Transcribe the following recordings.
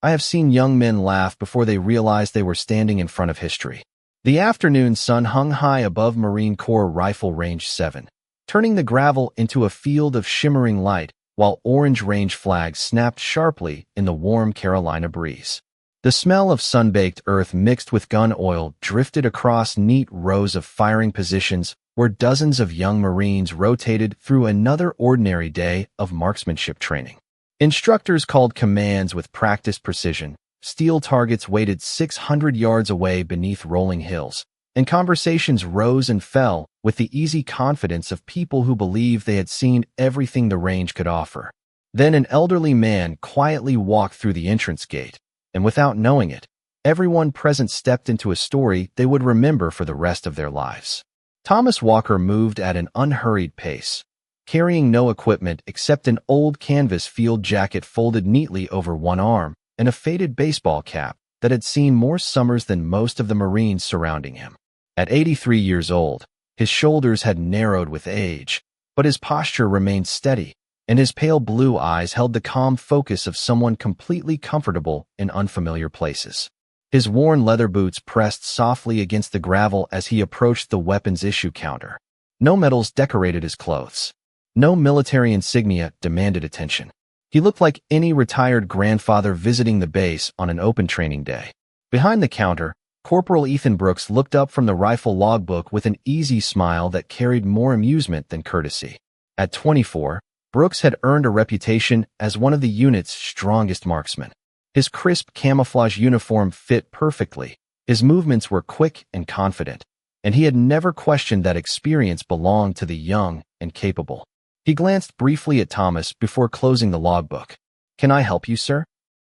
I have seen young men laugh before they realized they were standing in front of history. The afternoon sun hung high above Marine Corps Rifle Range 7, turning the gravel into a field of shimmering light, while orange range flags snapped sharply in the warm Carolina breeze. The smell of sun-baked earth mixed with gun oil drifted across neat rows of firing positions where dozens of young Marines rotated through another ordinary day of marksmanship training. Instructors called commands with practiced precision, steel targets waited 600 yards away beneath rolling hills, and conversations rose and fell with the easy confidence of people who believed they had seen everything the range could offer. Then an elderly man quietly walked through the entrance gate, and without knowing it, everyone present stepped into a story they would remember for the rest of their lives. Thomas Walker moved at an unhurried pace, carrying no equipment except an old canvas field jacket folded neatly over one arm and a faded baseball cap that had seen more summers than most of the Marines surrounding him. At 83 years old, his shoulders had narrowed with age, but his posture remained steady, and his pale blue eyes held the calm focus of someone completely comfortable in unfamiliar places. His worn leather boots pressed softly against the gravel as he approached the weapons issue counter. No medals decorated his clothes. No military insignia demanded attention. He looked like any retired grandfather visiting the base on an open training day. Behind the counter, Corporal Ethan Brooks looked up from the rifle logbook with an easy smile that carried more amusement than courtesy. At 24, Brooks had earned a reputation as one of the unit's strongest marksmen. His crisp camouflage uniform fit perfectly, his movements were quick and confident, and he had never questioned that experience belonged to the young and capable. He glanced briefly at Thomas before closing the logbook. "Can I help you, sir?"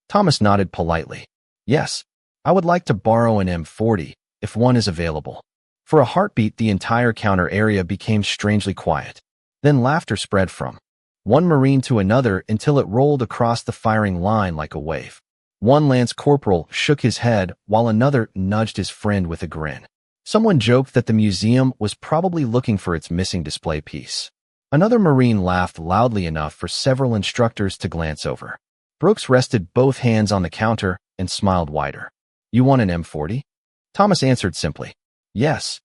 Thomas nodded politely. "Yes, I would like to borrow an M40, if one is available." For a heartbeat, the entire counter area became strangely quiet. Then laughter spread from one Marine to another until it rolled across the firing line like a wave. One lance corporal shook his head while another nudged his friend with a grin. Someone joked that the museum was probably looking for its missing display piece. Another Marine laughed loudly enough for several instructors to glance over. Brooks rested both hands on the counter and smiled wider. "You want an M40? Thomas answered simply. "Yes."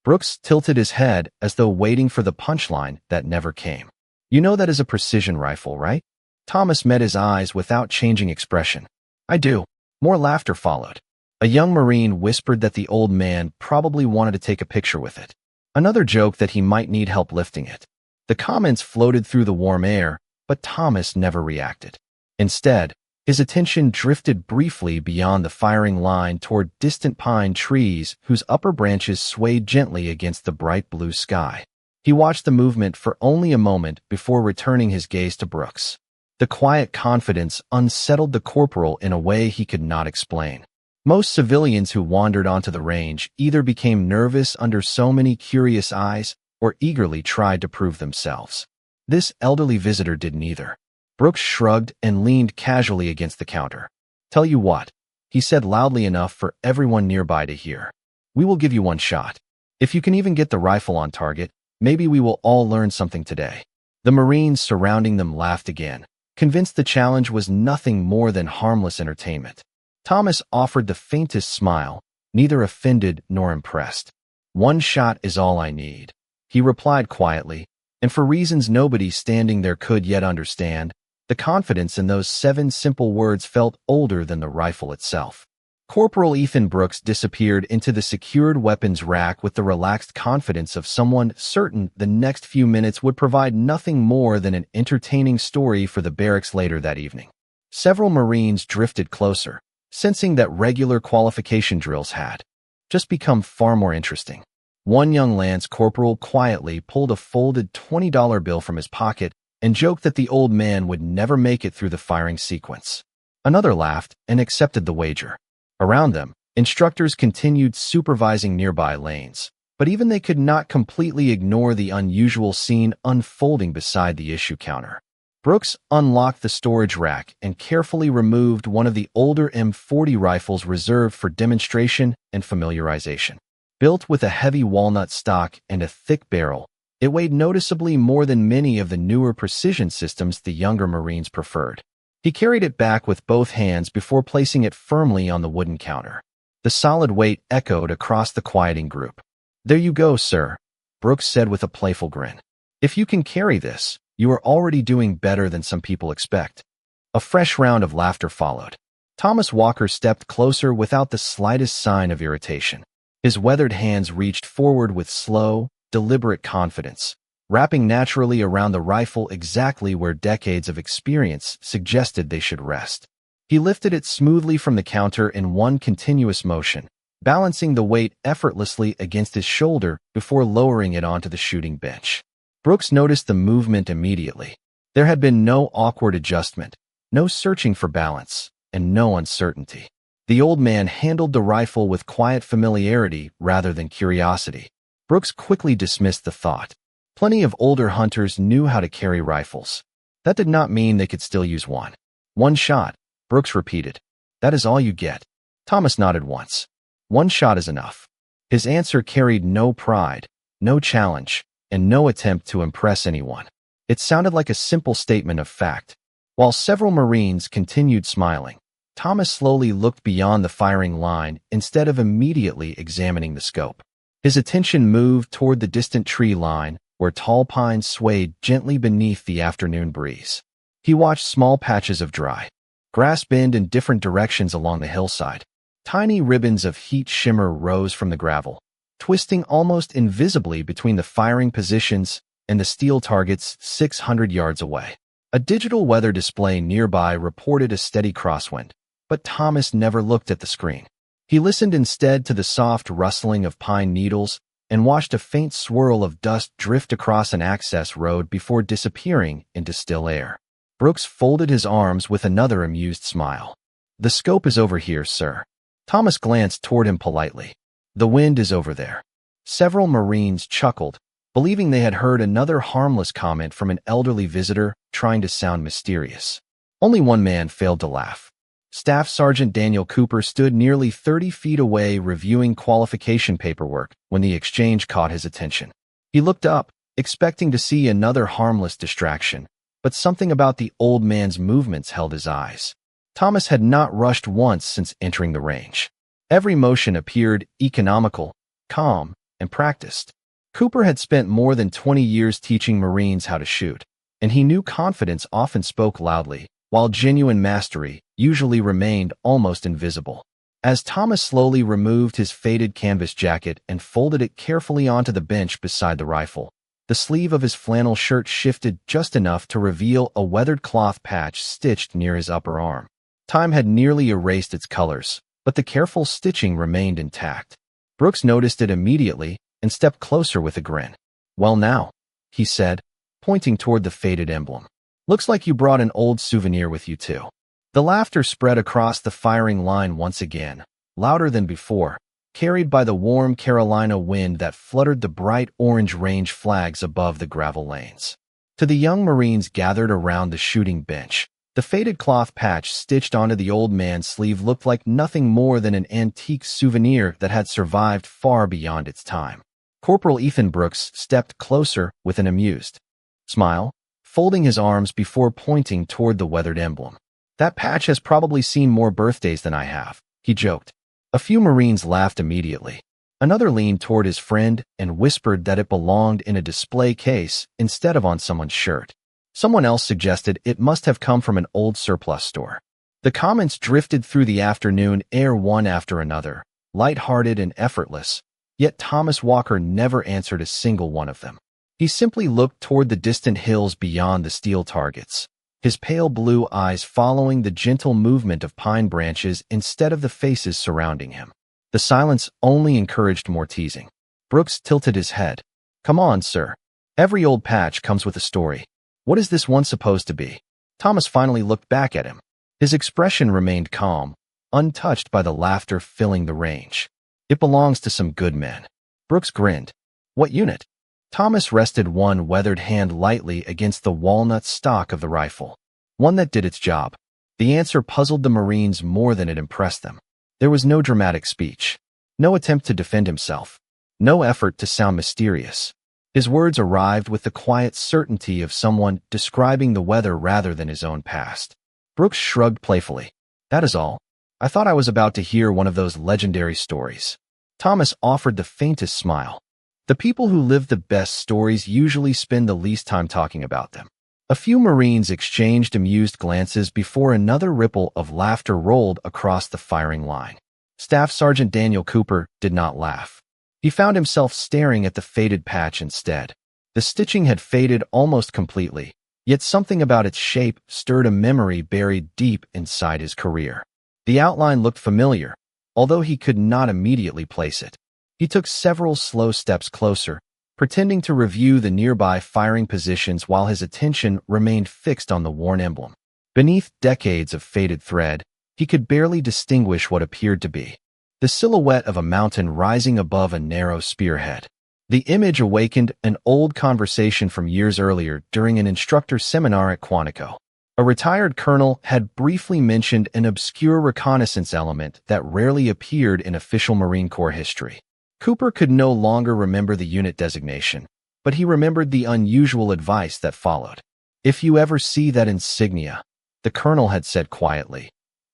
Brooks tilted his head as though waiting for the punchline that never came. "You know that is a precision rifle, right?" Thomas met his eyes without changing expression. "I do." More laughter followed. A young Marine whispered that the old man probably wanted to take a picture with it. Another joked that he might need help lifting it. The comments floated through the warm air, but Thomas never reacted. Instead, his attention drifted briefly beyond the firing line toward distant pine trees whose upper branches swayed gently against the bright blue sky. He watched the movement for only a moment before returning his gaze to Brooks. The quiet confidence unsettled the corporal in a way he could not explain. Most civilians who wandered onto the range either became nervous under so many curious eyes or eagerly tried to prove themselves. This elderly visitor did neither. Brooks shrugged and leaned casually against the counter. "Tell you what," he said loudly enough for everyone nearby to hear. "We will give you one shot. If you can even get the rifle on target, maybe we will all learn something today." The Marines surrounding them laughed again, convinced the challenge was nothing more than harmless entertainment. Thomas offered the faintest smile, neither offended nor impressed. "One shot is all I need," he replied quietly, and for reasons nobody standing there could yet understand, the confidence in those 7 simple words felt older than the rifle itself. Corporal Ethan Brooks disappeared into the secured weapons rack with the relaxed confidence of someone certain the next few minutes would provide nothing more than an entertaining story for the barracks later that evening. Several Marines drifted closer, sensing that regular qualification drills had just become far more interesting. One young lance corporal quietly pulled a folded $20 bill from his pocket and joked that the old man would never make it through the firing sequence. Another laughed and accepted the wager. Around them, instructors continued supervising nearby lanes, but even they could not completely ignore the unusual scene unfolding beside the issue counter. Brooks unlocked the storage rack and carefully removed one of the older M40 rifles reserved for demonstration and familiarization. Built with a heavy walnut stock and a thick barrel, it weighed noticeably more than many of the newer precision systems the younger Marines preferred. He carried it back with both hands before placing it firmly on the wooden counter. The solid weight echoed across the quieting group. "There you go, sir," Brooks said with a playful grin. "If you can carry this, you are already doing better than some people expect." A fresh round of laughter followed. Thomas Walker stepped closer without the slightest sign of irritation. His weathered hands reached forward with slow, deliberate confidence, wrapping naturally around the rifle exactly where decades of experience suggested they should rest. He lifted it smoothly from the counter in one continuous motion, balancing the weight effortlessly against his shoulder before lowering it onto the shooting bench. Brooks noticed the movement immediately. There had been no awkward adjustment, no searching for balance, and no uncertainty. The old man handled the rifle with quiet familiarity rather than curiosity. Brooks quickly dismissed the thought. Plenty of older hunters knew how to carry rifles. That did not mean they could still use one. "One shot," Brooks repeated. "That is all you get." Thomas nodded once. "One shot is enough." His answer carried no pride, no challenge, and no attempt to impress anyone. It sounded like a simple statement of fact. While several Marines continued smiling, Thomas slowly looked beyond the firing line instead of immediately examining the scope. His attention moved toward the distant tree line, where tall pines swayed gently beneath the afternoon breeze. He watched small patches of dry grass bend in different directions along the hillside. Tiny ribbons of heat shimmer rose from the gravel, twisting almost invisibly between the firing positions and the steel targets 600 yards away. A digital weather display nearby reported a steady crosswind, but Thomas never looked at the screen. He listened instead to the soft rustling of pine needles and watched a faint swirl of dust drift across an access road before disappearing into still air. Brooks folded his arms with another amused smile. "The scope is over here, sir." Thomas glanced toward him politely. "The wind is over there." Several Marines chuckled, believing they had heard another harmless comment from an elderly visitor trying to sound mysterious. Only one man failed to laugh. Staff Sergeant Daniel Cooper stood nearly 30 feet away reviewing qualification paperwork when the exchange caught his attention. He looked up, expecting to see another harmless distraction, but something about the old man's movements held his eyes. Thomas had not rushed once since entering the range. Every motion appeared economical, calm, and practiced. Cooper had spent more than 20 years teaching Marines how to shoot, and he knew confidence often spoke loudly, while genuine mastery usually remained almost invisible. As Thomas slowly removed his faded canvas jacket and folded it carefully onto the bench beside the rifle, the sleeve of his flannel shirt shifted just enough to reveal a weathered cloth patch stitched near his upper arm. Time had nearly erased its colors, but the careful stitching remained intact. Brooks noticed it immediately and stepped closer with a grin. "Well now," he said, pointing toward the faded emblem. "Looks like you brought an old souvenir with you too." The laughter spread across the firing line once again, louder than before, carried by the warm Carolina wind that fluttered the bright orange range flags above the gravel lanes. To the young Marines gathered around the shooting bench, the faded cloth patch stitched onto the old man's sleeve looked like nothing more than an antique souvenir that had survived far beyond its time. Corporal Ethan Brooks stepped closer with an amused smile, folding his arms before pointing toward the weathered emblem. "That patch has probably seen more birthdays than I have," he joked. A few Marines laughed immediately. Another leaned toward his friend and whispered that it belonged in a display case instead of on someone's shirt. Someone else suggested it must have come from an old surplus store. The comments drifted through the afternoon air one after another, light-hearted and effortless, yet Thomas Walker never answered a single one of them. He simply looked toward the distant hills beyond the steel targets, his pale blue eyes following the gentle movement of pine branches instead of the faces surrounding him. The silence only encouraged more teasing. Brooks tilted his head. "Come on, sir. Every old patch comes with a story. What is this one supposed to be?" Thomas finally looked back at him. His expression remained calm, untouched by the laughter filling the range. "It belongs to some good men." Brooks grinned. "What unit?" Thomas rested one weathered hand lightly against the walnut stock of the rifle. "One that did its job." The answer puzzled the Marines more than it impressed them. There was no dramatic speech, no attempt to defend himself, no effort to sound mysterious. His words arrived with the quiet certainty of someone describing the weather rather than his own past. Brooks shrugged playfully. That is all. I thought I was about to hear one of those legendary stories. Thomas offered the faintest smile. The people who live the best stories usually spend the least time talking about them. A few Marines exchanged amused glances before another ripple of laughter rolled across the firing line. Staff Sergeant Daniel Cooper did not laugh. He found himself staring at the faded patch instead. The stitching had faded almost completely, yet something about its shape stirred a memory buried deep inside his career. The outline looked familiar, although he could not immediately place it. He took several slow steps closer, pretending to review the nearby firing positions while his attention remained fixed on the worn emblem. Beneath decades of faded thread, he could barely distinguish what appeared to be the silhouette of a mountain rising above a narrow spearhead. The image awakened an old conversation from years earlier during an instructor seminar at Quantico. A retired colonel had briefly mentioned an obscure reconnaissance element that rarely appeared in official Marine Corps history. Cooper could no longer remember the unit designation, but he remembered the unusual advice that followed. If you ever see that insignia, the colonel had said quietly,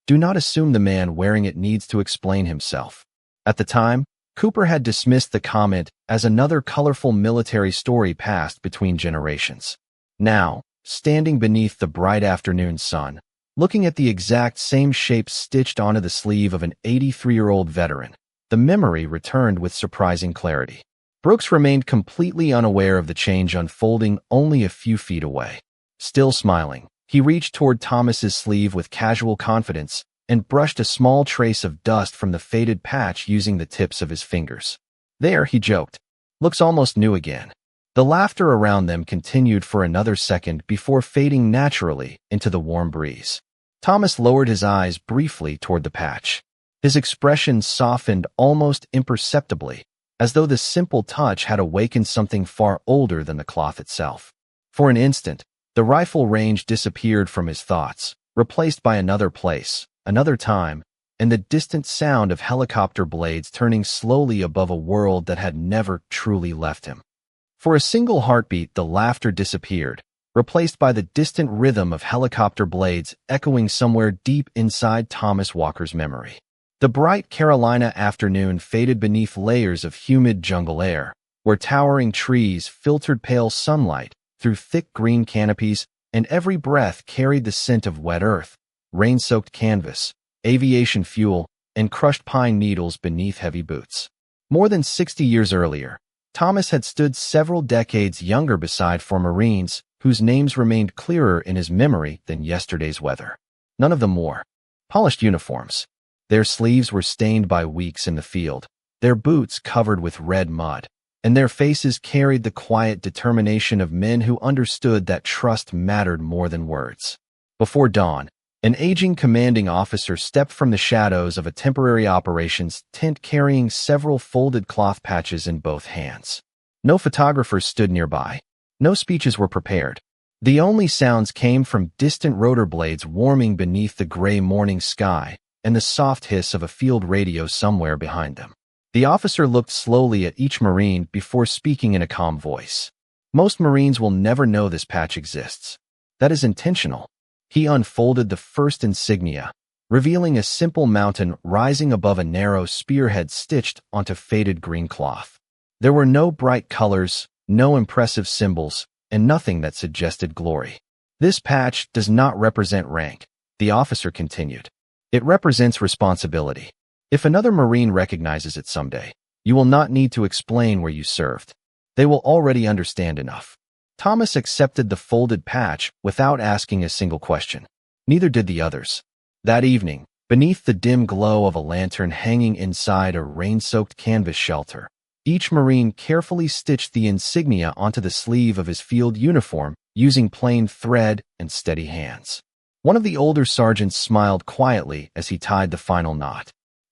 do not assume the man wearing it needs to explain himself. At the time, Cooper had dismissed the comment as another colorful military story passed between generations. Now, standing beneath the bright afternoon sun, looking at the exact same shape stitched onto the sleeve of an 83-year-old veteran, the memory returned with surprising clarity. Brooks remained completely unaware of the change unfolding only a few feet away. Still smiling, he reached toward Thomas's sleeve with casual confidence and brushed a small trace of dust from the faded patch using the tips of his fingers. There, he joked, looks almost new again. The laughter around them continued for another second before fading naturally into the warm breeze. Thomas lowered his eyes briefly toward the patch. His expression softened almost imperceptibly, as though the simple touch had awakened something far older than the cloth itself. For an instant, the rifle range disappeared from his thoughts, replaced by another place, another time, and the distant sound of helicopter blades turning slowly above a world that had never truly left him. For a single heartbeat, the laughter disappeared, replaced by the distant rhythm of helicopter blades echoing somewhere deep inside Thomas Walker's memory. The bright Carolina afternoon faded beneath layers of humid jungle air, where towering trees filtered pale sunlight through thick green canopies, and every breath carried the scent of wet earth, rain-soaked canvas, aviation fuel, and crushed pine needles beneath heavy boots. More than 60 years earlier, Thomas had stood several decades younger beside four Marines whose names remained clearer in his memory than yesterday's weather. None of them wore polished uniforms. Their sleeves were stained by weeks in the field, their boots covered with red mud, and their faces carried the quiet determination of men who understood that trust mattered more than words. Before dawn, an aging commanding officer stepped from the shadows of a temporary operations tent carrying several folded cloth patches in both hands. No photographers stood nearby. No speeches were prepared. The only sounds came from distant rotor blades warming beneath the gray morning sky and the soft hiss of a field radio somewhere behind them. The officer looked slowly at each Marine before speaking in a calm voice. Most Marines will never know this patch exists. That is intentional. He unfolded the first insignia, revealing a simple mountain rising above a narrow spearhead stitched onto faded green cloth. There were no bright colors, no impressive symbols, and nothing that suggested glory. This patch does not represent rank, the officer continued. It represents responsibility. If another Marine recognizes it someday, you will not need to explain where you served. They will already understand enough. Thomas accepted the folded patch without asking a single question. Neither did the others. That evening, beneath the dim glow of a lantern hanging inside a rain-soaked canvas shelter, each Marine carefully stitched the insignia onto the sleeve of his field uniform using plain thread and steady hands. One of the older sergeants smiled quietly as he tied the final knot.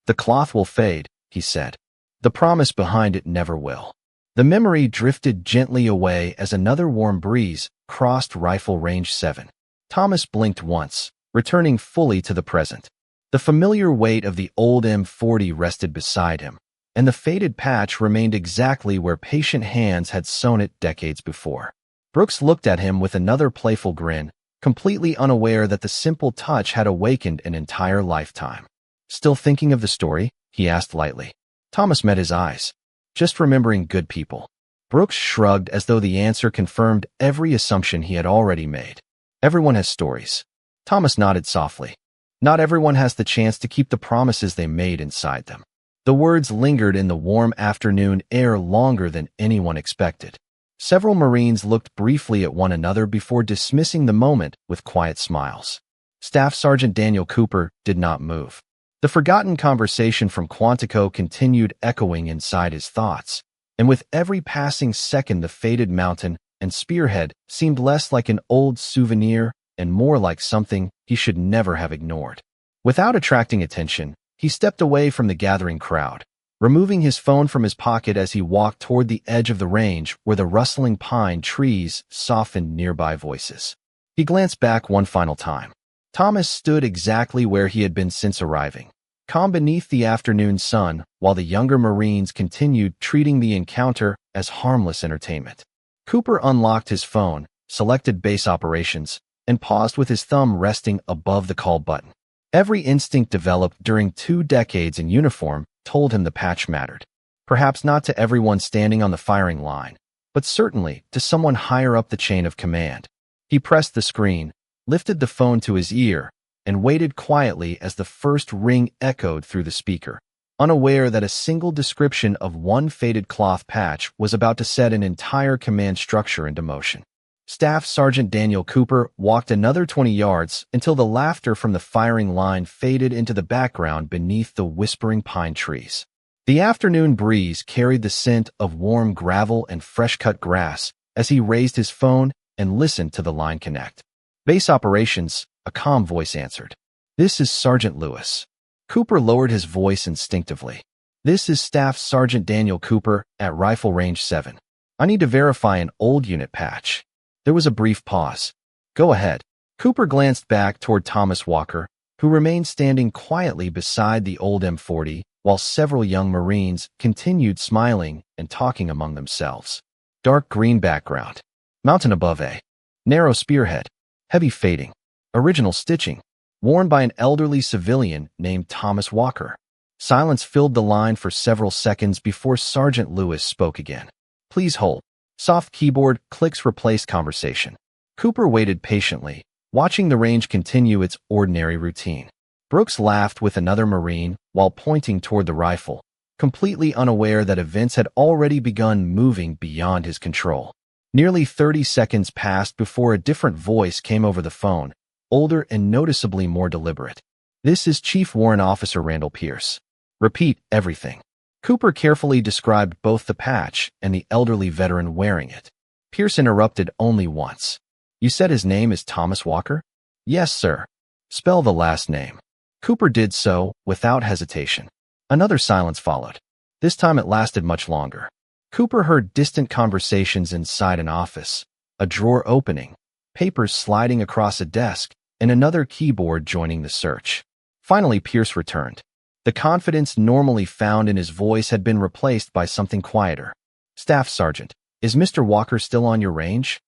The cloth will fade, he said. The promise behind it never will. The memory drifted gently away as another warm breeze crossed rifle range 7. Thomas blinked once, returning fully to the present. The familiar weight of the old M40 rested beside him, and the faded patch remained exactly where patient hands had sewn it decades before. Brooks looked at him with another playful grin, completely unaware that the simple touch had awakened an entire lifetime. "Still thinking of the story?" he asked lightly. Thomas met his eyes. "Just remembering good people." Brooks shrugged as though the answer confirmed every assumption he had already made. "Everyone has stories." Thomas nodded softly. "Not everyone has the chance to keep the promises they made inside them." The words lingered in the warm afternoon air longer than anyone expected. Several Marines looked briefly at one another before dismissing the moment with quiet smiles. Staff Sergeant Daniel Cooper did not move. The forgotten conversation from Quantico continued echoing inside his thoughts, and with every passing second the faded mountain and spearhead seemed less like an old souvenir and more like something he should never have ignored. Without attracting attention, he stepped away from the gathering crowd, removing his phone from his pocket as he walked toward the edge of the range where the rustling pine trees softened nearby voices. He glanced back one final time. Thomas stood exactly where he had been since arriving, calm beneath the afternoon sun, while the younger Marines continued treating the encounter as harmless entertainment. Cooper unlocked his phone, selected base operations, and paused with his thumb resting above the call button. Every instinct developed during 2 decades in uniform told him the patch mattered. Perhaps not to everyone standing on the firing line, but certainly to someone higher up the chain of command. He pressed the screen, lifted the phone to his ear, and waited quietly as the first ring echoed through the speaker, unaware that a single description of one faded cloth patch was about to set an entire command structure into motion. Staff Sergeant Daniel Cooper walked another 20 yards until the laughter from the firing line faded into the background beneath the whispering pine trees. The afternoon breeze carried the scent of warm gravel and fresh-cut grass as he raised his phone and listened to the line connect. "Base operations," a calm voice answered. "This is Sergeant Lewis." Cooper lowered his voice instinctively. "This is Staff Sergeant Daniel Cooper at Rifle Range 7. I need to verify an old unit patch." There was a brief pause. "Go ahead." Cooper glanced back toward Thomas Walker, who remained standing quietly beside the old M40, while several young Marines continued smiling and talking among themselves. Dark green background. Mountain above a narrow spearhead. Heavy fading. Original stitching. Worn by an elderly civilian named Thomas Walker. Silence filled the line for several seconds before Sergeant Lewis spoke again. "Please hold." Soft keyboard clicks replaced conversation. Cooper waited patiently, watching the range continue its ordinary routine. Brooks laughed with another Marine while pointing toward the rifle, completely unaware that events had already begun moving beyond his control. Nearly 30 seconds passed before a different voice came over the phone, older and noticeably more deliberate. "This is Chief Warrant Officer Randall Pierce. Repeat everything." Cooper carefully described both the patch and the elderly veteran wearing it. Pierce interrupted only once. "You said his name is Thomas Walker?" "Yes, sir." "Spell the last name." Cooper did so without hesitation. Another silence followed. This time it lasted much longer. Cooper heard distant conversations inside an office, a drawer opening, papers sliding across a desk, and another keyboard joining the search. Finally, Pierce returned. The confidence normally found in his voice had been replaced by something quieter. "Staff Sergeant, is Mr. Walker still on your range?"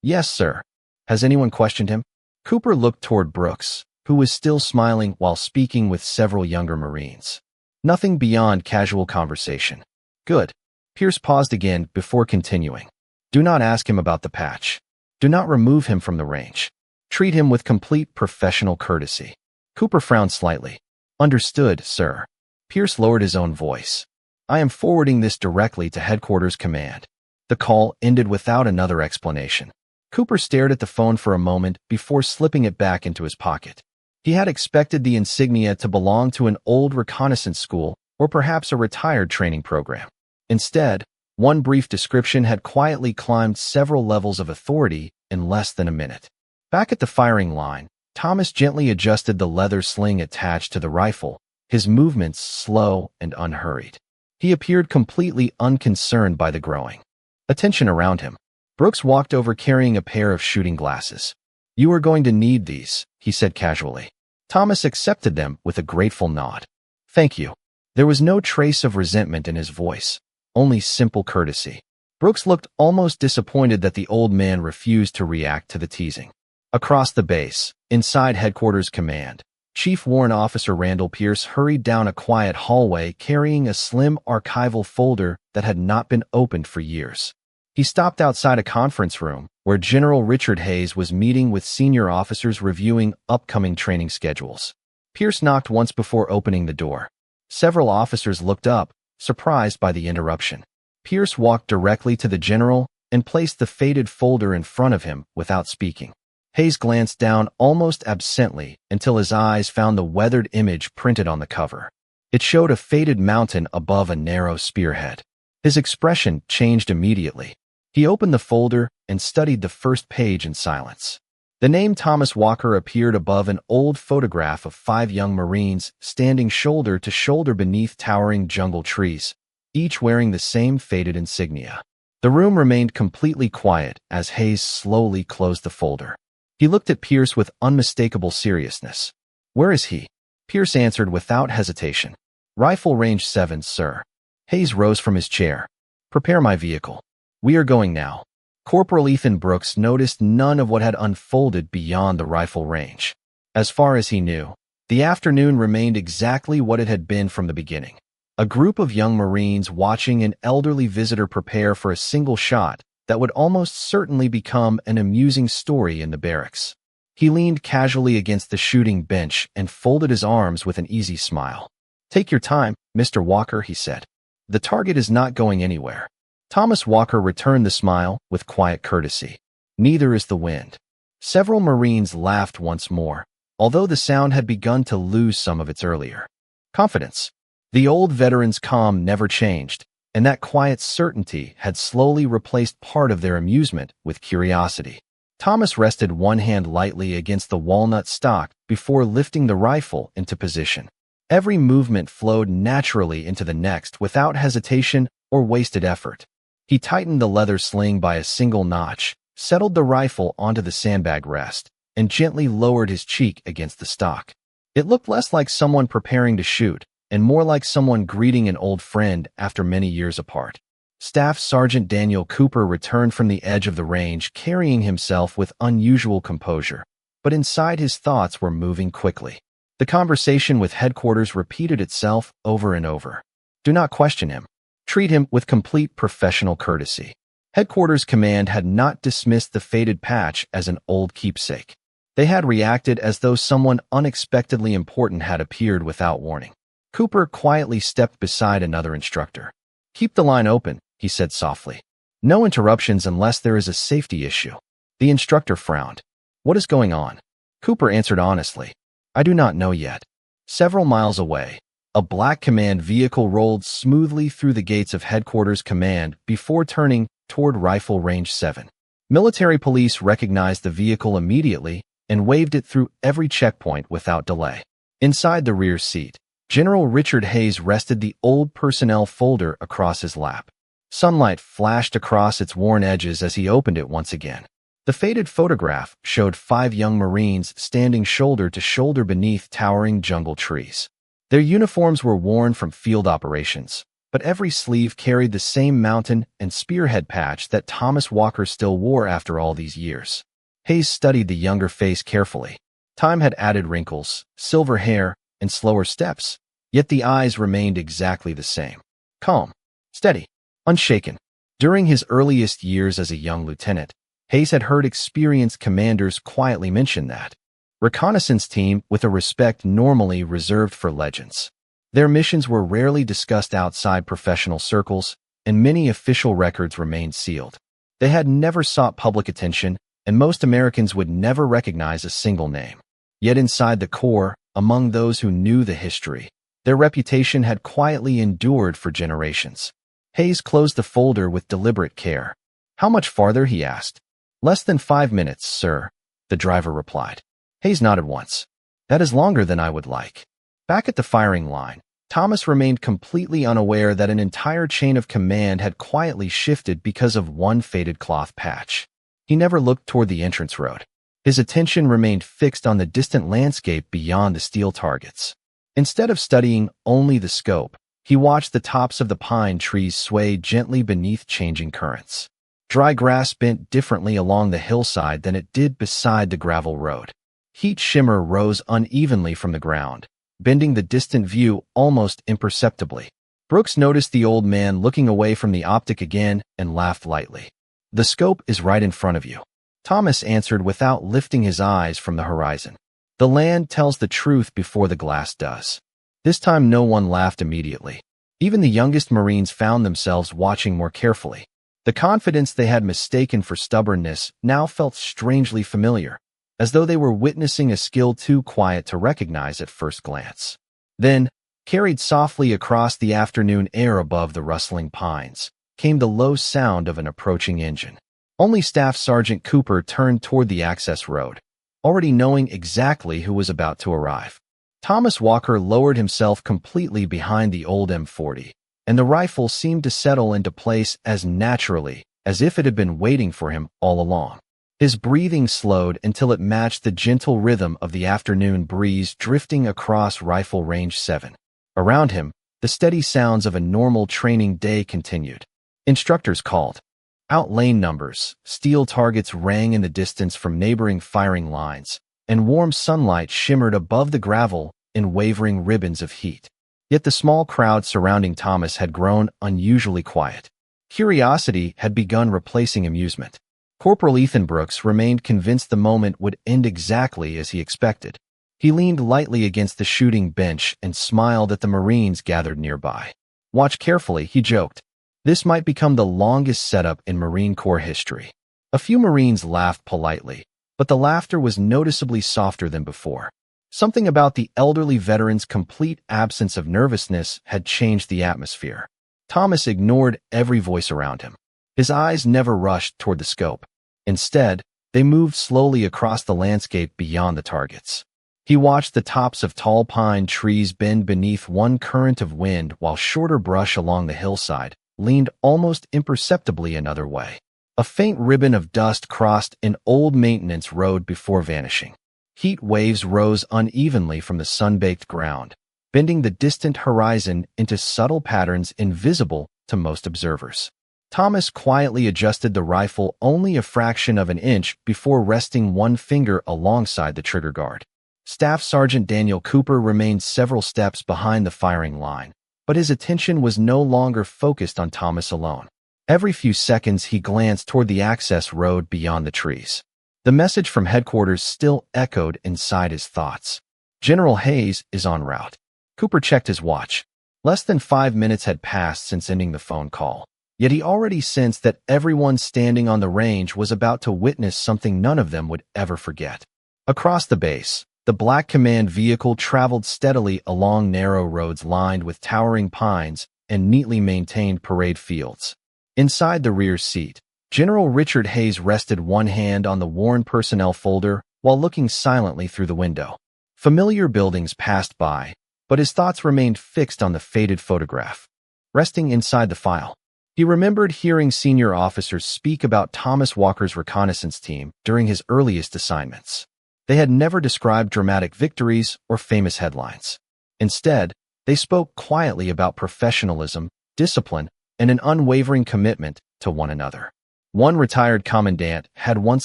"Yes, sir." "Has anyone questioned him?" Cooper looked toward Brooks, who was still smiling while speaking with several younger Marines. "Nothing beyond casual conversation." "Good." Pierce paused again before continuing. "Do not ask him about the patch. Do not remove him from the range. Treat him with complete professional courtesy." Cooper frowned slightly. "Understood, sir." Pierce lowered his own voice. "I am forwarding this directly to Headquarters Command." The call ended without another explanation. Cooper stared at the phone for a moment before slipping it back into his pocket. He had expected the insignia to belong to an old reconnaissance school or perhaps a retired training program. Instead, one brief description had quietly climbed several levels of authority in less than a minute. Back at the firing line, Thomas gently adjusted the leather sling attached to the rifle, his movements slow and unhurried. He appeared completely unconcerned by the growing attention around him. Brooks walked over carrying a pair of shooting glasses. "You are going to need these," he said casually. Thomas accepted them with a grateful nod. "Thank you." There was no trace of resentment in his voice, only simple courtesy. Brooks looked almost disappointed that the old man refused to react to the teasing. Across the base, inside Headquarters Command, Chief Warrant Officer Randall Pierce hurried down a quiet hallway carrying a slim archival folder that had not been opened for years. He stopped outside a conference room where General Richard Hayes was meeting with senior officers reviewing upcoming training schedules. Pierce knocked once before opening the door. Several officers looked up, surprised by the interruption. Pierce walked directly to the general and placed the faded folder in front of him without speaking. Hayes glanced down almost absently until his eyes found the weathered image printed on the cover. It showed a faded mountain above a narrow spearhead. His expression changed immediately. He opened the folder and studied the first page in silence. The name Thomas Walker appeared above an old photograph of 5 young Marines standing shoulder to shoulder beneath towering jungle trees, each wearing the same faded insignia. The room remained completely quiet as Hayes slowly closed the folder. He looked at Pierce with unmistakable seriousness. "Where is he?" Pierce answered without hesitation. "Rifle range 7, sir." Hayes rose from his chair. "Prepare my vehicle. We are going now." Corporal Ethan Brooks noticed none of what had unfolded beyond the rifle range. As far as he knew, the afternoon remained exactly what it had been from the beginning. A group of young Marines watching an elderly visitor prepare for a single shot that would almost certainly become an amusing story in the barracks. He leaned casually against the shooting bench and folded his arms with an easy smile. "Take your time, Mr. Walker," he said. "The target is not going anywhere." Thomas Walker returned the smile with quiet courtesy. "Neither is the wind." Several Marines laughed once more, although the sound had begun to lose some of its earlier confidence. The old veteran's calm never changed, and that quiet certainty had slowly replaced part of their amusement with curiosity. Thomas rested one hand lightly against the walnut stock before lifting the rifle into position. Every movement flowed naturally into the next without hesitation or wasted effort. He tightened the leather sling by a single notch, settled the rifle onto the sandbag rest, and gently lowered his cheek against the stock. It looked less like someone preparing to shoot, and more like someone greeting an old friend after many years apart. Staff Sergeant Daniel Cooper returned from the edge of the range carrying himself with unusual composure, but inside his thoughts were moving quickly. The conversation with headquarters repeated itself over and over. Do not question him. Treat him with complete professional courtesy. Headquarters Command had not dismissed the faded patch as an old keepsake. They had reacted as though someone unexpectedly important had appeared without warning. Cooper quietly stepped beside another instructor. "Keep the line open," he said softly. "No interruptions unless there is a safety issue." The instructor frowned. "What is going on?" Cooper answered honestly. "I do not know yet." Several miles away, a black command vehicle rolled smoothly through the gates of Headquarters Command before turning toward Rifle Range 7. Military police recognized the vehicle immediately and waved it through every checkpoint without delay. Inside the rear seat, General Richard Hayes rested the old personnel folder across his lap. Sunlight flashed across its worn edges as he opened it once again. The faded photograph showed 5 young Marines standing shoulder to shoulder beneath towering jungle trees. Their uniforms were worn from field operations, but every sleeve carried the same mountain and spearhead patch that Thomas Walker still wore after all these years. Hayes studied the younger face carefully. Time had added wrinkles, silver hair, and slower steps, yet the eyes remained exactly the same. Calm, steady, unshaken. During his earliest years as a young lieutenant, Hayes had heard experienced commanders quietly mention that. Reconnaissance team with a respect normally reserved for legends. Their missions were rarely discussed outside professional circles, and many official records remained sealed. They had never sought public attention, and most Americans would never recognize a single name. Yet inside the Corps, among those who knew the history, their reputation had quietly endured for generations. Hayes closed the folder with deliberate care. "How much farther?" he asked. "Less than 5 minutes, sir," the driver replied. Hayes nodded once. "That is longer than I would like." Back at the firing line, Thomas remained completely unaware that an entire chain of command had quietly shifted because of one faded cloth patch. He never looked toward the entrance road. His attention remained fixed on the distant landscape beyond the steel targets. Instead of studying only the scope, he watched the tops of the pine trees sway gently beneath changing currents. Dry grass bent differently along the hillside than it did beside the gravel road. Heat shimmer rose unevenly from the ground, bending the distant view almost imperceptibly. Brooks noticed the old man looking away from the optic again and laughed lightly. "The scope is right in front of you," Thomas answered without lifting his eyes from the horizon. "The land tells the truth before the glass does." This time no one laughed immediately. Even the youngest Marines found themselves watching more carefully. The confidence they had mistaken for stubbornness now felt strangely familiar, as though they were witnessing a skill too quiet to recognize at first glance. Then, carried softly across the afternoon air above the rustling pines, came the low sound of an approaching engine. Only Staff Sergeant Cooper turned toward the access road, already knowing exactly who was about to arrive. Thomas Walker lowered himself completely behind the old M40, and the rifle seemed to settle into place as naturally as if it had been waiting for him all along. His breathing slowed until it matched the gentle rhythm of the afternoon breeze drifting across Rifle Range 7. Around him, the steady sounds of a normal training day continued. Instructors called out lane numbers, steel targets rang in the distance from neighboring firing lines, and warm sunlight shimmered above the gravel in wavering ribbons of heat. Yet the small crowd surrounding Thomas had grown unusually quiet. Curiosity had begun replacing amusement. Corporal Ethan Brooks remained convinced the moment would end exactly as he expected. He leaned lightly against the shooting bench and smiled at the Marines gathered nearby. "Watch carefully," he joked. "This might become the longest setup in Marine Corps history." A few Marines laughed politely, but the laughter was noticeably softer than before. Something about the elderly veteran's complete absence of nervousness had changed the atmosphere. Thomas ignored every voice around him. His eyes never rushed toward the scope. Instead, they moved slowly across the landscape beyond the targets. He watched the tops of tall pine trees bend beneath one current of wind while shorter brush along the hillside leaned almost imperceptibly another way. A faint ribbon of dust crossed an old maintenance road before vanishing. Heat waves rose unevenly from the sun-baked ground, bending the distant horizon into subtle patterns invisible to most observers. Thomas quietly adjusted the rifle only a fraction of an inch before resting one finger alongside the trigger guard. Staff Sergeant Daniel Cooper remained several steps behind the firing line, but his attention was no longer focused on Thomas alone. Every few seconds he glanced toward the access road beyond the trees. The message from headquarters still echoed inside his thoughts. "General Hayes is en route." Cooper checked his watch. Less than 5 minutes had passed since ending the phone call. Yet he already sensed that everyone standing on the range was about to witness something none of them would ever forget. Across the base, the black command vehicle traveled steadily along narrow roads lined with towering pines and neatly maintained parade fields. Inside the rear seat, General Richard Hayes rested one hand on the worn personnel folder while looking silently through the window. Familiar buildings passed by, but his thoughts remained fixed on the faded photograph. Resting inside the file, he remembered hearing senior officers speak about Thomas Walker's reconnaissance team during his earliest assignments. They had never described dramatic victories or famous headlines. Instead, they spoke quietly about professionalism, discipline, and an unwavering commitment to one another. One retired commandant had once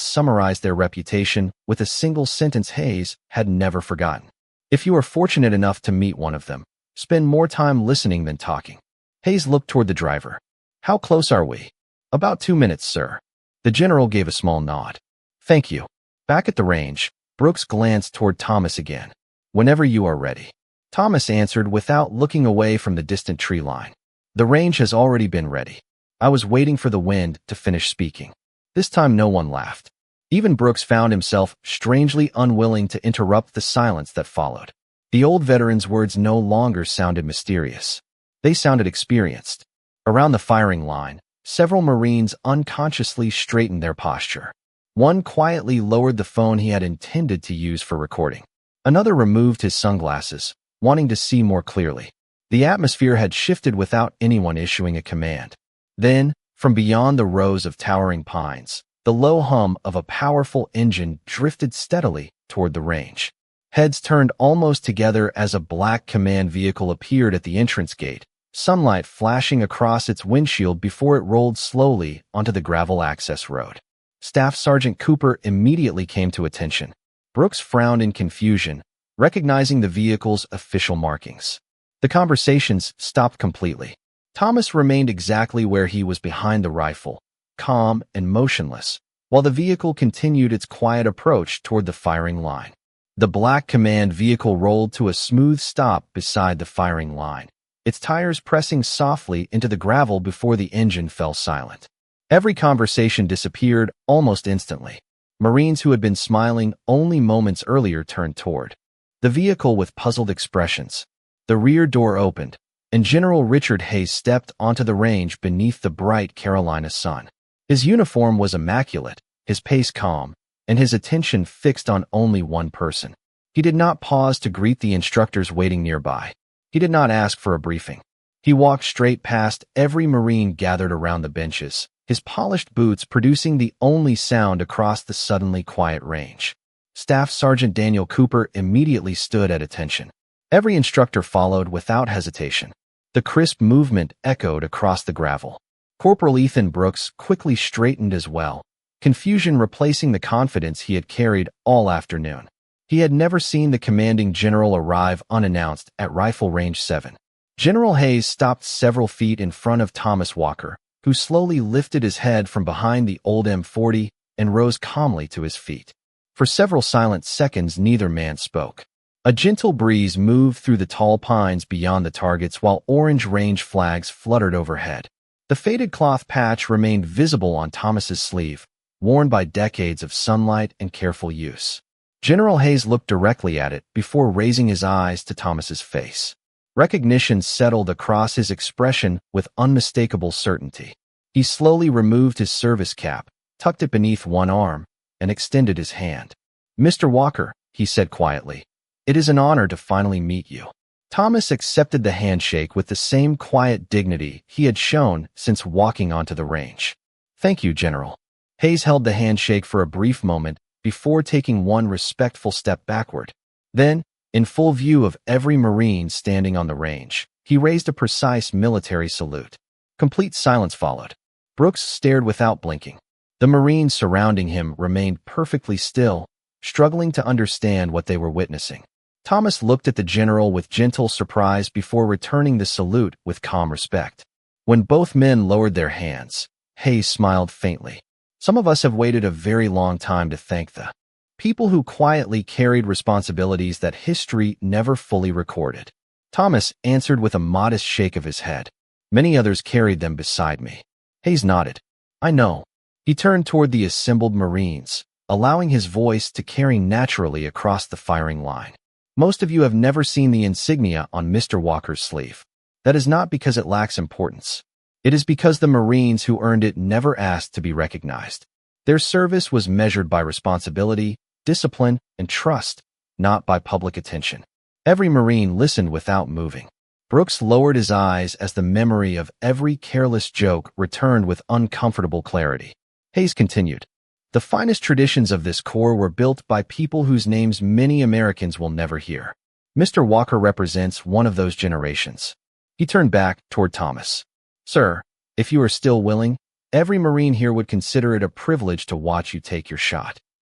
summarized their reputation with a single sentence Hayes had never forgotten. "If you are fortunate enough to meet one of them, spend more time listening than talking." Hayes looked toward the driver. "How close are we?" "About 2 minutes, sir." The general gave a small nod. "Thank you." Back at the range, Brooks glanced toward Thomas again. "Whenever you are ready." Thomas answered without looking away from the distant tree line. "The range has already been ready. I was waiting for the wind to finish speaking." This time no one laughed. Even Brooks found himself strangely unwilling to interrupt the silence that followed. The old veteran's words no longer sounded mysterious. They sounded experienced. Around the firing line, several Marines unconsciously straightened their posture. One quietly lowered the phone he had intended to use for recording. Another removed his sunglasses, wanting to see more clearly. The atmosphere had shifted without anyone issuing a command. Then, from beyond the rows of towering pines, the low hum of a powerful engine drifted steadily toward the range. Heads turned almost together as a black command vehicle appeared at the entrance gate, sunlight flashing across its windshield before it rolled slowly onto the gravel access road. Staff Sergeant Cooper immediately came to attention. Brooks frowned in confusion, recognizing the vehicle's official markings. The conversations stopped completely. Thomas remained exactly where he was behind the rifle, calm and motionless, while the vehicle continued its quiet approach toward the firing line. The black command vehicle rolled to a smooth stop beside the firing line, its tires pressing softly into the gravel before the engine fell silent. Every conversation disappeared almost instantly. Marines who had been smiling only moments earlier turned toward the vehicle with puzzled expressions. The rear door opened, and General Richard Hayes stepped onto the range beneath the bright Carolina sun. His uniform was immaculate, his pace calm, and his attention fixed on only one person. He did not pause to greet the instructors waiting nearby. He did not ask for a briefing. He walked straight past every Marine gathered around the benches, his polished boots producing the only sound across the suddenly quiet range. Staff Sergeant Daniel Cooper immediately stood at attention. Every instructor followed without hesitation. The crisp movement echoed across the gravel. Corporal Ethan Brooks quickly straightened as well, confusion replacing the confidence he had carried all afternoon. He had never seen the commanding general arrive unannounced at Rifle Range 7. General Hayes stopped several feet in front of Thomas Walker, who slowly lifted his head from behind the old M40 and rose calmly to his feet. For several silent seconds, neither man spoke. A gentle breeze moved through the tall pines beyond the targets while orange range flags fluttered overhead. The faded cloth patch remained visible on Thomas's sleeve, worn by decades of sunlight and careful use. General Hayes looked directly at it before raising his eyes to Thomas's face. Recognition settled across his expression with unmistakable certainty. He slowly removed his service cap, tucked it beneath one arm, and extended his hand. "Mr. Walker," he said quietly, "it is an honor to finally meet you." Thomas accepted the handshake with the same quiet dignity he had shown since walking onto the range. "Thank you, General." Hayes held the handshake for a brief moment before taking one respectful step backward. Then, in full view of every Marine standing on the range, he raised a precise military salute. Complete silence followed. Brooks stared without blinking. The Marines surrounding him remained perfectly still, struggling to understand what they were witnessing. Thomas looked at the general with gentle surprise before returning the salute with calm respect. When both men lowered their hands, Hayes smiled faintly. "Some of us have waited a very long time to thank the people who quietly carried responsibilities that history never fully recorded." Thomas answered with a modest shake of his head. "Many others carried them beside me." Hayes nodded. "I know." He turned toward the assembled Marines, allowing his voice to carry naturally across the firing line. "Most of you have never seen the insignia on Mr. Walker's sleeve. That is not because it lacks importance. It is because the Marines who earned it never asked to be recognized. Their service was measured by responsibility, discipline, and trust, not by public attention." Every Marine listened without moving. Brooks lowered his eyes as the memory of every careless joke returned with uncomfortable clarity. Hayes continued, "The finest traditions of this Corps were built by people whose names many Americans will never hear. Mr. Walker represents one of those generations." He turned back toward Thomas. "Sir, if you are still willing, every Marine here would consider it a privilege to watch you take your shot."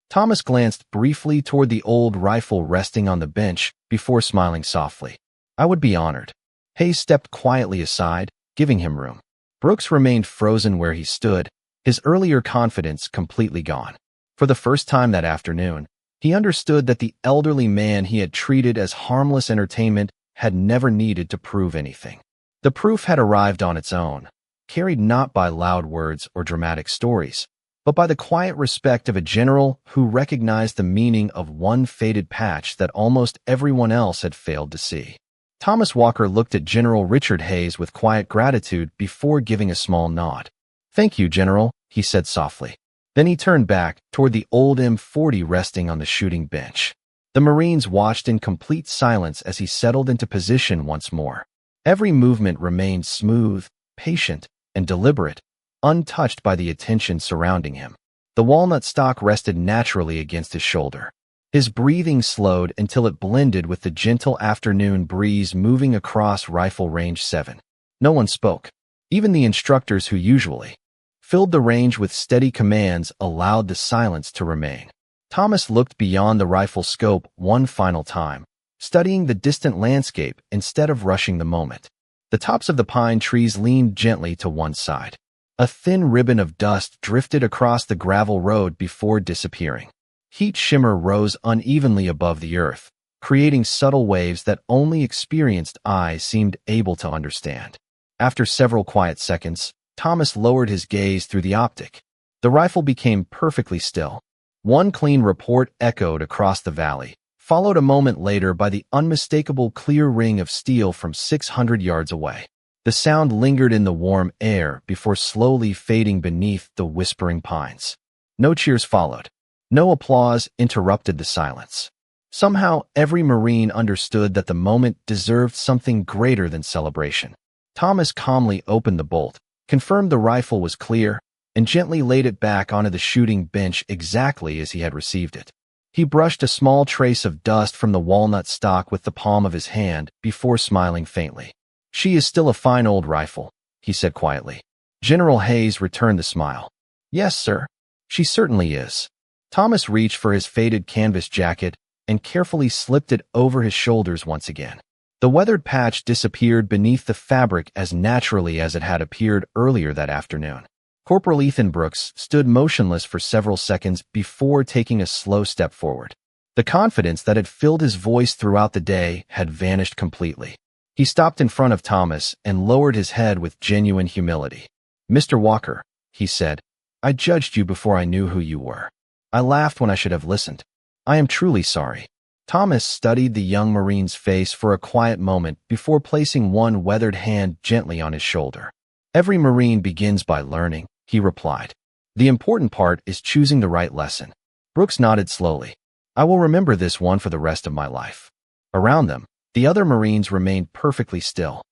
Thomas glanced briefly toward the old rifle resting on the bench before smiling softly. "I would be honored." Hayes stepped quietly aside, giving him room. Brooks remained frozen where he stood, his earlier confidence completely gone. For the first time that afternoon, he understood that the elderly man he had treated as harmless entertainment had never needed to prove anything. The proof had arrived on its own, carried not by loud words or dramatic stories, but by the quiet respect of a general who recognized the meaning of one faded patch that almost everyone else had failed to see. Thomas Walker looked at General Richard Hayes with quiet gratitude before giving a small nod. "Thank you, General," he said softly. Then he turned back toward the old M40 resting on the shooting bench. The Marines watched in complete silence as he settled into position once more. Every movement remained smooth, patient, and deliberate, untouched by the attention surrounding him. The walnut stock rested naturally against his shoulder. His breathing slowed until it blended with the gentle afternoon breeze moving across Rifle Range 7. No one spoke. Even the instructors who usually filled the range with steady commands allowed the silence to remain. Thomas looked beyond the rifle scope one final time, studying the distant landscape instead of rushing the moment. The tops of the pine trees leaned gently to one side. A thin ribbon of dust drifted across the gravel road before disappearing. Heat shimmer rose unevenly above the earth, creating subtle waves that only experienced eyes seemed able to understand. After several quiet seconds, Thomas lowered his gaze through the optic. The rifle became perfectly still. One clean report echoed across the valley, followed a moment later by the unmistakable clear ring of steel from 600 yards away. The sound lingered in the warm air before slowly fading beneath the whispering pines. No cheers followed. No applause interrupted the silence. Somehow, every Marine understood that the moment deserved something greater than celebration. Thomas calmly opened the bolt, confirmed the rifle was clear, and gently laid it back onto the shooting bench exactly as he had received it. He brushed a small trace of dust from the walnut stock with the palm of his hand before smiling faintly. "She is still a fine old rifle," he said quietly. General Hayes returned the smile. "Yes, sir. She certainly is." Thomas reached for his faded canvas jacket and carefully slipped it over his shoulders once again. The weathered patch disappeared beneath the fabric as naturally as it had appeared earlier that afternoon. Corporal Ethan Brooks stood motionless for several seconds before taking a slow step forward. The confidence that had filled his voice throughout the day had vanished completely. He stopped in front of Thomas and lowered his head with genuine humility. "Mr. Walker," he said, "I judged you before I knew who you were. I laughed when I should have listened. I am truly sorry." Thomas studied the young Marine's face for a quiet moment before placing one weathered hand gently on his shoulder. "Every Marine begins by learning," he replied. "The important part is choosing the right lesson." Brooks nodded slowly. "I will remember this one for the rest of my life." Around them, the other Marines remained perfectly still.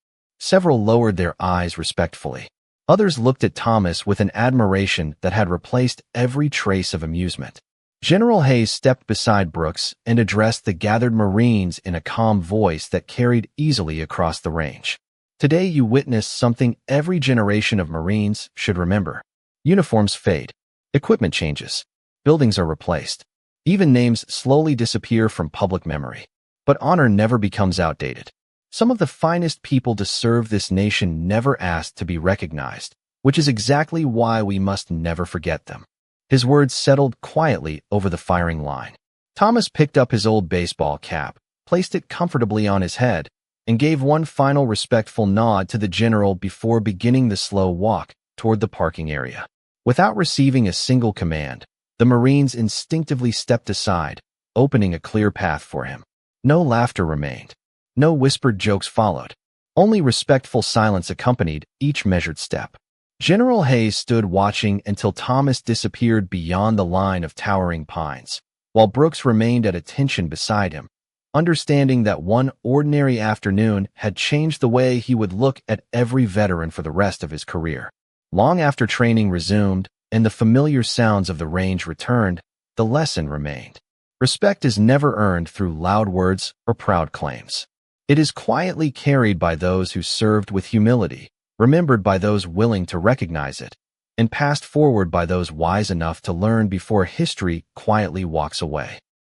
Several lowered their eyes respectfully. Others looked at Thomas with an admiration that had replaced every trace of amusement. General Hayes stepped beside Brooks and addressed the gathered Marines in a calm voice that carried easily across the range. "Today you witnessed something every generation of Marines should remember. Uniforms fade. Equipment changes. Buildings are replaced. Even names slowly disappear from public memory. But honor never becomes outdated. Some of the finest people to serve this nation never asked to be recognized, which is exactly why we must never forget them." His words settled quietly over the firing line. Thomas picked up his old baseball cap, placed it comfortably on his head, and gave one final respectful nod to the general before beginning the slow walk toward the parking area. Without receiving a single command, the Marines instinctively stepped aside, opening a clear path for him. No laughter remained. No whispered jokes followed. Only respectful silence accompanied each measured step. General Hayes stood watching until Thomas disappeared beyond the line of towering pines, while Brooks remained at attention beside him, understanding that one ordinary afternoon had changed the way he would look at every veteran for the rest of his career. Long after training resumed and the familiar sounds of the range returned, the lesson remained. Respect is never earned through loud words or proud claims. It is quietly carried by those who served with humility, remembered by those willing to recognize it, and passed forward by those wise enough to learn before history quietly walks away.